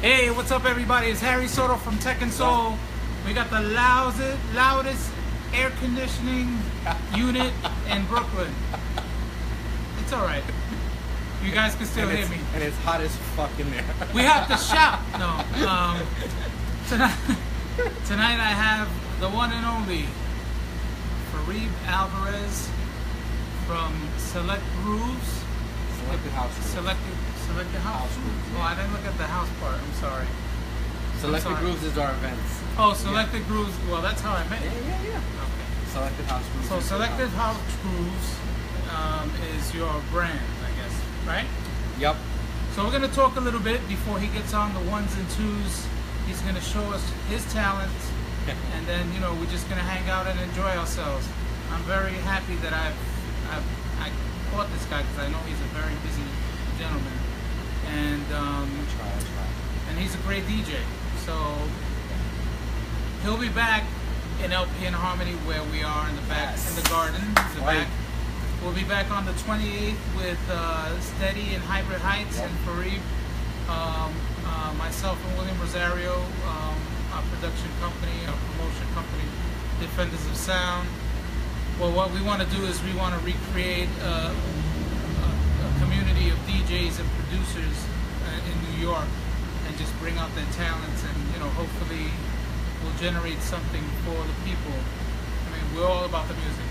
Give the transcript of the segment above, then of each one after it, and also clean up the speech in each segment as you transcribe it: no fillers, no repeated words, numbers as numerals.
Hey, what's up, everybody? It's Harry Soto from Teq and Sol. We got the loudest air conditioning unit in Brooklyn. It's all right. You guys can still hear me. And it's hot as fuck in there. We have to shout. No. Tonight I have the one and only Farib Alvarez from Select Grooves. Selected House Grooves. Selected House Grooves. Oh, I didn't look at the house part. I'm sorry. Selected Grooves is our events. Oh, Selected Grooves. Well, that's how I met you. Yeah. Okay. Selected House Grooves. So Selected House Grooves is your brand, I guess, right? Yep. So we're going to talk a little bit before he gets on the ones and twos. He's going to show us his talents, and then, you know, we're just going to hang out and enjoy ourselves. I'm very happy that I caught this guy because I know he's a very busy gentleman, and and he's a great DJ. So he'll be back in LP and Harmony where we are in the back, in the garden. The back. We'll be back on the 28th with Steady and Hybrid Heights and Farib, myself and William Rosario, our production company, our promotion company, Defenders of Sound. Well, what we want to do is we want to recreate a community of DJs and producers in New York and just bring out their talents, and, you know, hopefully we'll generate something for the people. I mean, we're all about the music,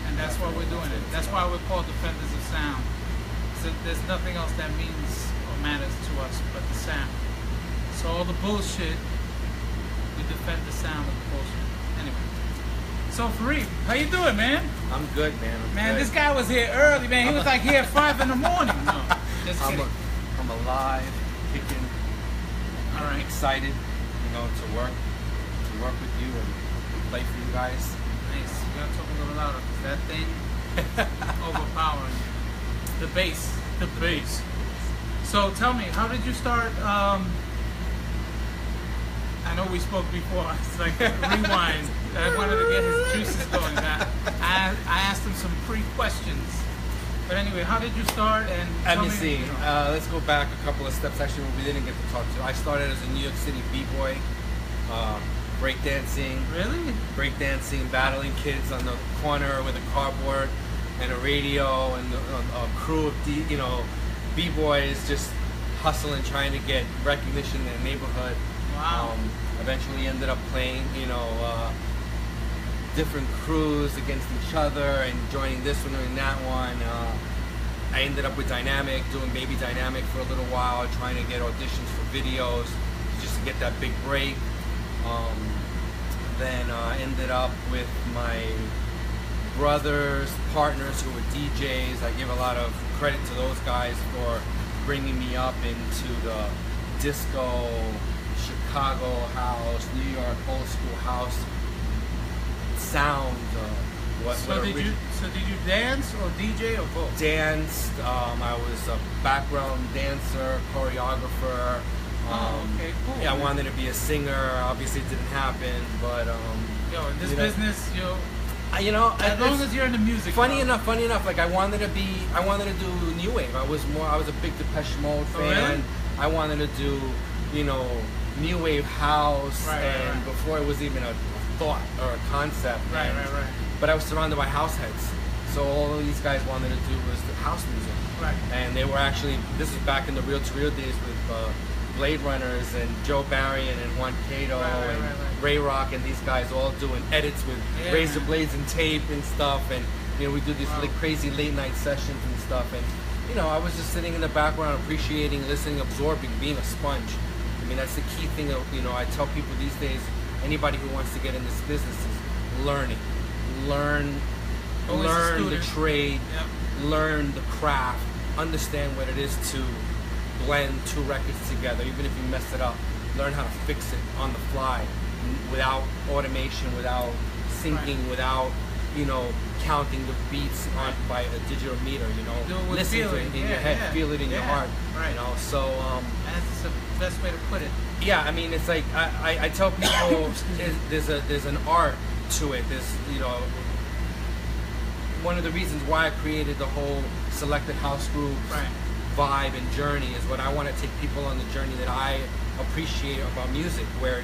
and that's why we're doing it. That's why we're called Defenders of Sound. So there's nothing else that means or matters to us but the sound. So all the bullshit, we defend the sound of the bullshit. Anyway. So Farib, how you doing, man? I'm good, man. Man, this guy was here early, man. He was like here at 5 in the morning. No, just kidding. I'm alive, kicking. All right. Excited, you know, to work with you and play for you guys. Nice. You gotta talk a little louder because that thing overpowering. The bass. So tell me, how did you start? I know we spoke before. It's like rewind. I wanted to get his juices going. I asked him some pre-questions. But anyway, how did you start? And let me me, see. You know. Let's go back a couple of steps. Actually, we didn't get to talk to. I started as a New York City b-boy, breakdancing. Really? Breakdancing, battling kids on the corner with a cardboard and a radio and a crew of b-boys just hustling, trying to get recognition in the neighborhood. Wow. Eventually ended up playing, different crews against each other and joining this one and that one. I ended up with Dynamic, doing Baby Dynamic for a little while, trying to get auditions for videos just to get that big break. Then ended up with my brothers, partners who were DJs. I give a lot of credit to those guys for bringing me up into the disco, Chicago house, New York old school house sound. So did you dance or DJ or both? Danced. I was a background dancer, choreographer. Okay, cool. Yeah, I wanted to be a singer. Obviously, it didn't happen, but yo, in this business, as long as you're in the music. Funny enough, like I wanted to do new wave. I was a big Depeche Mode fan. Oh, really? I wanted to do, new wave house, and before it was even a thought or a concept. Right. But I was surrounded by house heads, so all these guys wanted to do was the house music. Right. And they were actually, this was back in the reel-to-reel days with Blade Runners and Joe Barrion and Juan Cato and Ray Rock and these guys all doing edits with razor blades and tape and stuff, and we do these like crazy late night sessions and stuff, and I was just sitting in the background appreciating, listening, absorbing, being a sponge. I mean, that's the key thing of, I tell people these days, anybody who wants to get in this business is learning. Learn the trade, learn the craft, understand what it is to blend two records together, even if you mess it up. Learn how to fix it on the fly, without automation, without syncing, without, counting the beats by a digital meter, Listen to it in your head, feel it in your heart, so... That's the best way to put it. Yeah, I mean, it's like, I tell people there's an art to it. There's, one of the reasons why I created the whole Selected House Grooves vibe and journey is what I want to take people on the journey that I appreciate about music, where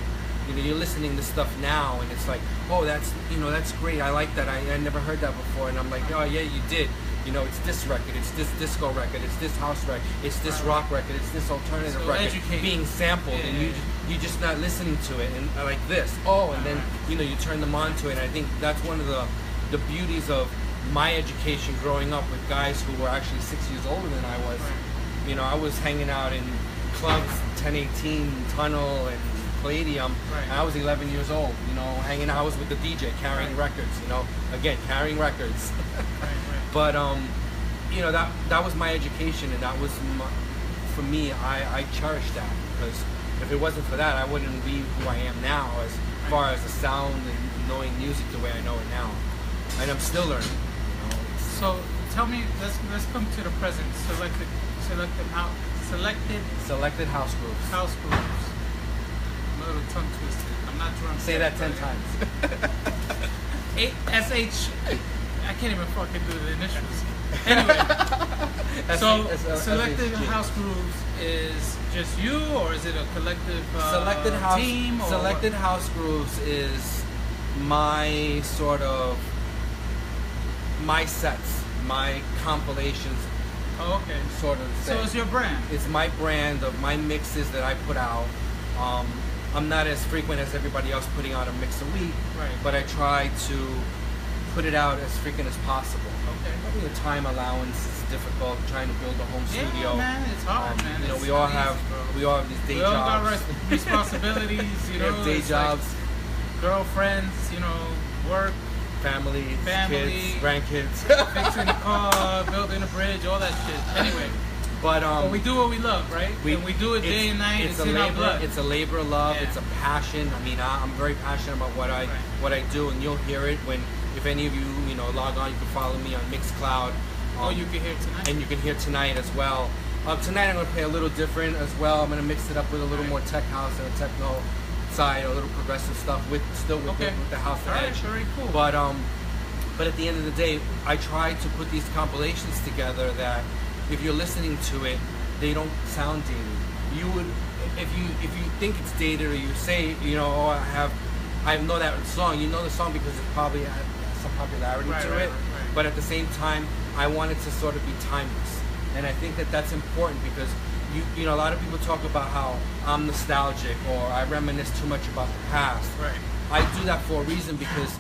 you're listening to stuff now and it's like, oh, that's great, I like that, I never heard that before, and I'm like, oh yeah, you did. It's this record, it's this disco record, it's this house record, it's this rock record, it's this alternative record being sampled, and you're just not listening to it, and like this. Oh, and then you turn them on to it. And I think that's one of the beauties of my education growing up with guys who were actually 6 years older than I was. I was hanging out in clubs, 1018, Tunnel, and Palladium. And I was 11 years old. Hanging out. I was with the DJ, carrying records. Again, carrying records. But that was my education, and that was for me. I cherish that, because if it wasn't for that, I wouldn't be who I am now, as far as the sound and knowing music the way I know it now. And I'm still learning. So tell me, let's come to the present. Selected house grooves. House grooves. I'm a little tongue twisted. I'm not drunk. Say that 10 times. SH. I can't even fucking do the initials. Anyway, so Selected House Grooves is just you, or is it a collective team? Selected House Grooves is my my sets, my compilations. Oh, okay. Sort of. So it's your brand. It's my brand of my mixes that I put out. I'm not as frequent as everybody else putting out a mix a week, but I try to put it out as frequent as possible. Okay. Probably the time allowance is difficult, trying to build a home studio. Yeah, man, it's hard, man. We all have these day jobs. We all got responsibilities, we have day jobs, like girlfriends, work, family, kids, grandkids, fixing the car, building a bridge, all that shit. Anyway. But we do what we love, right? We do it day and night. It's in our blood. It's a labor of love. Yeah. It's a passion. I mean, I'm very passionate about what I do, and you'll hear it if any of you log on. You can follow me on Mixcloud. You can hear tonight. And you can hear tonight as well. Tonight I'm going to play a little different as well. I'm going to mix it up with a little more tech house and a techno side, a little progressive stuff with the house edge. Very cool. But at the end of the day, I try to put these compilations together that, if you're listening to it, they don't sound dated. You would, if you think it's dated, or you say, oh, I know that song. You know the song because it probably had some popularity to it. But at the same time, I want it to sort of be timeless. And I think that that's important, because a lot of people talk about how I'm nostalgic or I reminisce too much about the past. I do that for a reason, because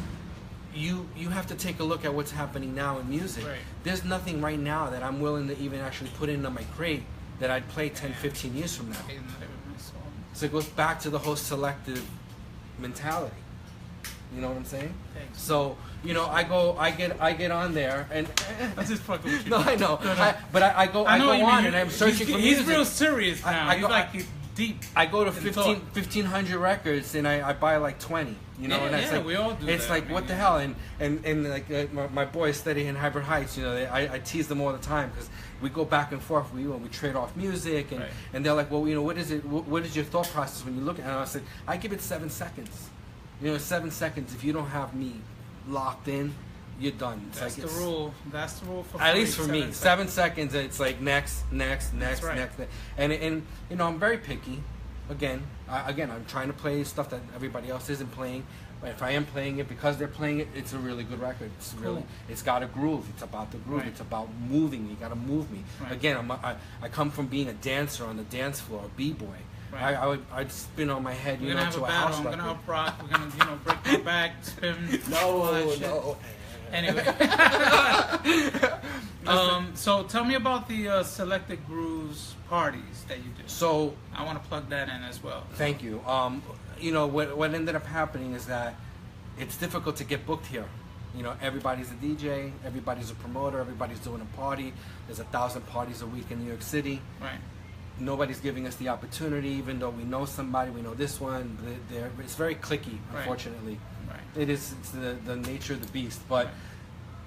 you have to take a look at what's happening now in music. There's nothing right now that I'm willing to even actually put into my crate that I'd play 10, 15 years from now. So it goes back to the whole selective mentality. You know what I'm saying? Thanks. So I get on there, and I'm just fucking with you. No, I know. But I go on and I'm searching for music. He's real serious now. He's deep. I go to 1,500 records, and I buy like 20. And that's like, we all do it's that. like, what the hell? And like my boys study in Hybrid Heights. I tease them all the time, because we go back and forth. We trade off music, and they're like, well, what is it? What is your thought process when you look at it? And I said, I give it 7 seconds. 7 seconds. If you don't have me locked in, you're done. That's the rule. That's the rule for at least for me. 7 seconds. It's like next. And I'm very picky. Again, I'm trying to play stuff that everybody else isn't playing. But if I am playing it because they're playing it, it's a really good record. It's cool. It's got a groove. It's about the groove. It's about moving me. You got to move me. Again, I come from being a dancer on the dance floor, a b-boy. I'd spin on my head, to a house record. We're gonna up rock. We're gonna, break my back, spin. No. Anyway. So tell me about the Selected Grooves parties that you do. So I want to plug that in as well. Thank you. What ended up happening is that it's difficult to get booked here. Everybody's a DJ, everybody's a promoter, everybody's doing a party. There's 1,000 parties a week in New York City. Nobody's giving us the opportunity, even though we know somebody, we know this one. It's very cliquey, unfortunately. It's the nature of the beast. But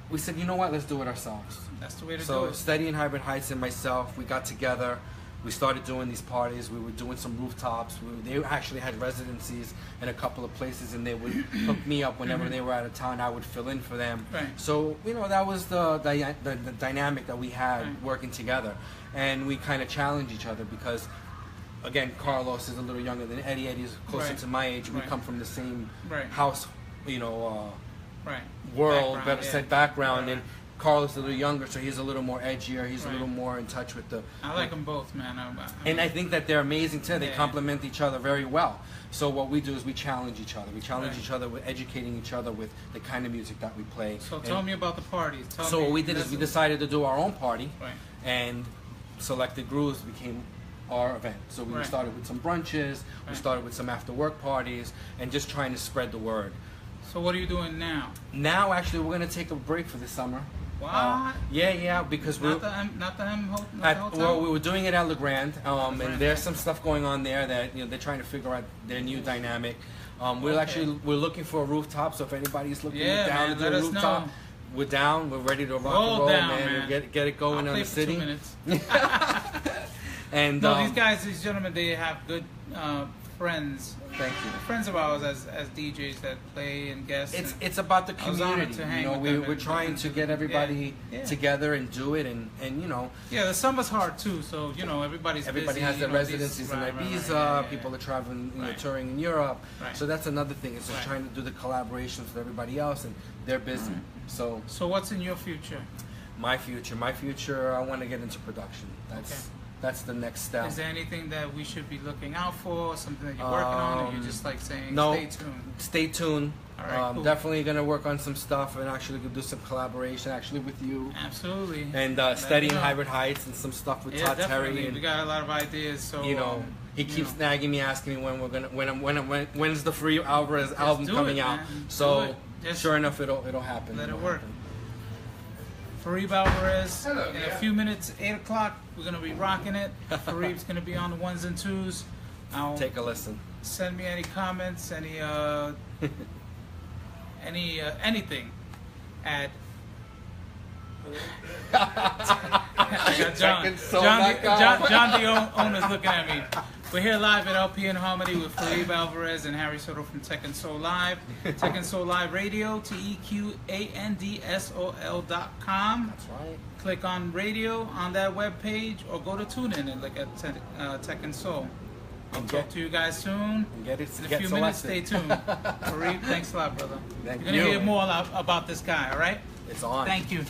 we said, you know what, let's do it ourselves. That's the way to do it. So Steady and Hybrid Heights and myself, we got together. We started doing these parties. We were doing some rooftops. They actually had residencies in a couple of places, and they would hook me up whenever they were out of town. I would fill in for them. So that was the dynamic that we had working together, and we kind of challenged each other, because again, Carlos is a little younger than Eddie. Eddie is closer Right. to my age. We Right. come from the same Right. house, you know, Right. world, Background, better yeah. said, background. Right, And Carlos is a little younger, so he's a little more edgier. He's a Right. little more in touch with the. I like them both, man. And I think that they're amazing too. They Yeah. complement each other very well. So what we do is we challenge each other. We challenge Right. each other with educating each other with the kind of music that we play. So tell me about the parties. So what we did is we decided to do our own party, Right. and Selected Grooves became our event. So we Right. started with some brunches, we Right. started with some after work parties, and just trying to spread the word. So what are you doing now? Now, actually, we're gonna take a break for this summer. What? Yeah, because we're. Not the hotel? Well, we were doing it at Le Grand, Grand. and there's some stuff going on there that they're trying to figure out their new dynamic. We're Okay. actually looking for a rooftop, so if anybody's looking Yeah, down man, to let the us rooftop, know. we're down. We're ready to rock Roll and roll, down, man. man. We'll get it going I'll on play the for city. 2 minutes. And No, these gentlemen, they have good friends. thank you. Friends of ours as DJs that play and guest. It's about the I was honored community. to hang You know, with them we're and- trying to get everybody Yeah. together and do it, and Yeah, the summer's hard too, so everybody everybody busy, has their these- residencies in right, Ibiza. yeah. People are traveling, Right. touring in Europe. Right. So that's another thing. Is just Right. trying to do the collaborations with everybody else, and they're busy. So So what's in your future? my future, I want to get into production. That's the next step. Is there anything that we should be looking out for? Something that you're working on, or you're just like saying, no. stay tuned? Stay tuned. All right, cool. Definitely gonna work on some stuff, and actually could do some collaboration actually with you. Absolutely. And Let Steady me and know. Hybrid Heights and some stuff with Yeah, Todd definitely. Terry. And, We got a lot of ideas, so he keeps know. nagging me, asking me when's the Farib Alvarez album do coming it, out. man. So Do it. Just sure enough, it'll happen. let it It'll work. happen. Farib Alvarez. Hello, in yeah. a few minutes, 8 o'clock, we're gonna be rocking it. Farib's gonna be on the ones and twos. I'll Take a listen. send me any comments, anything at I got John. Teq and Sol. John the owner's looking at me. We're here live at LP in Harmony with Farib Alvarez and Harry Soto from Teq and Sol Live. Teq and Sol Live Radio, TeqandSol.com. That's right. Click on radio on that webpage or go to TuneIn and look at Teq and Sol. I'll And talk get- to you guys soon. And get it. In a Get few minutes, stay selected. tuned. Farib, thanks a lot, brother. Thank You're going to you. hear more about this guy, all right? It's on. Thank you.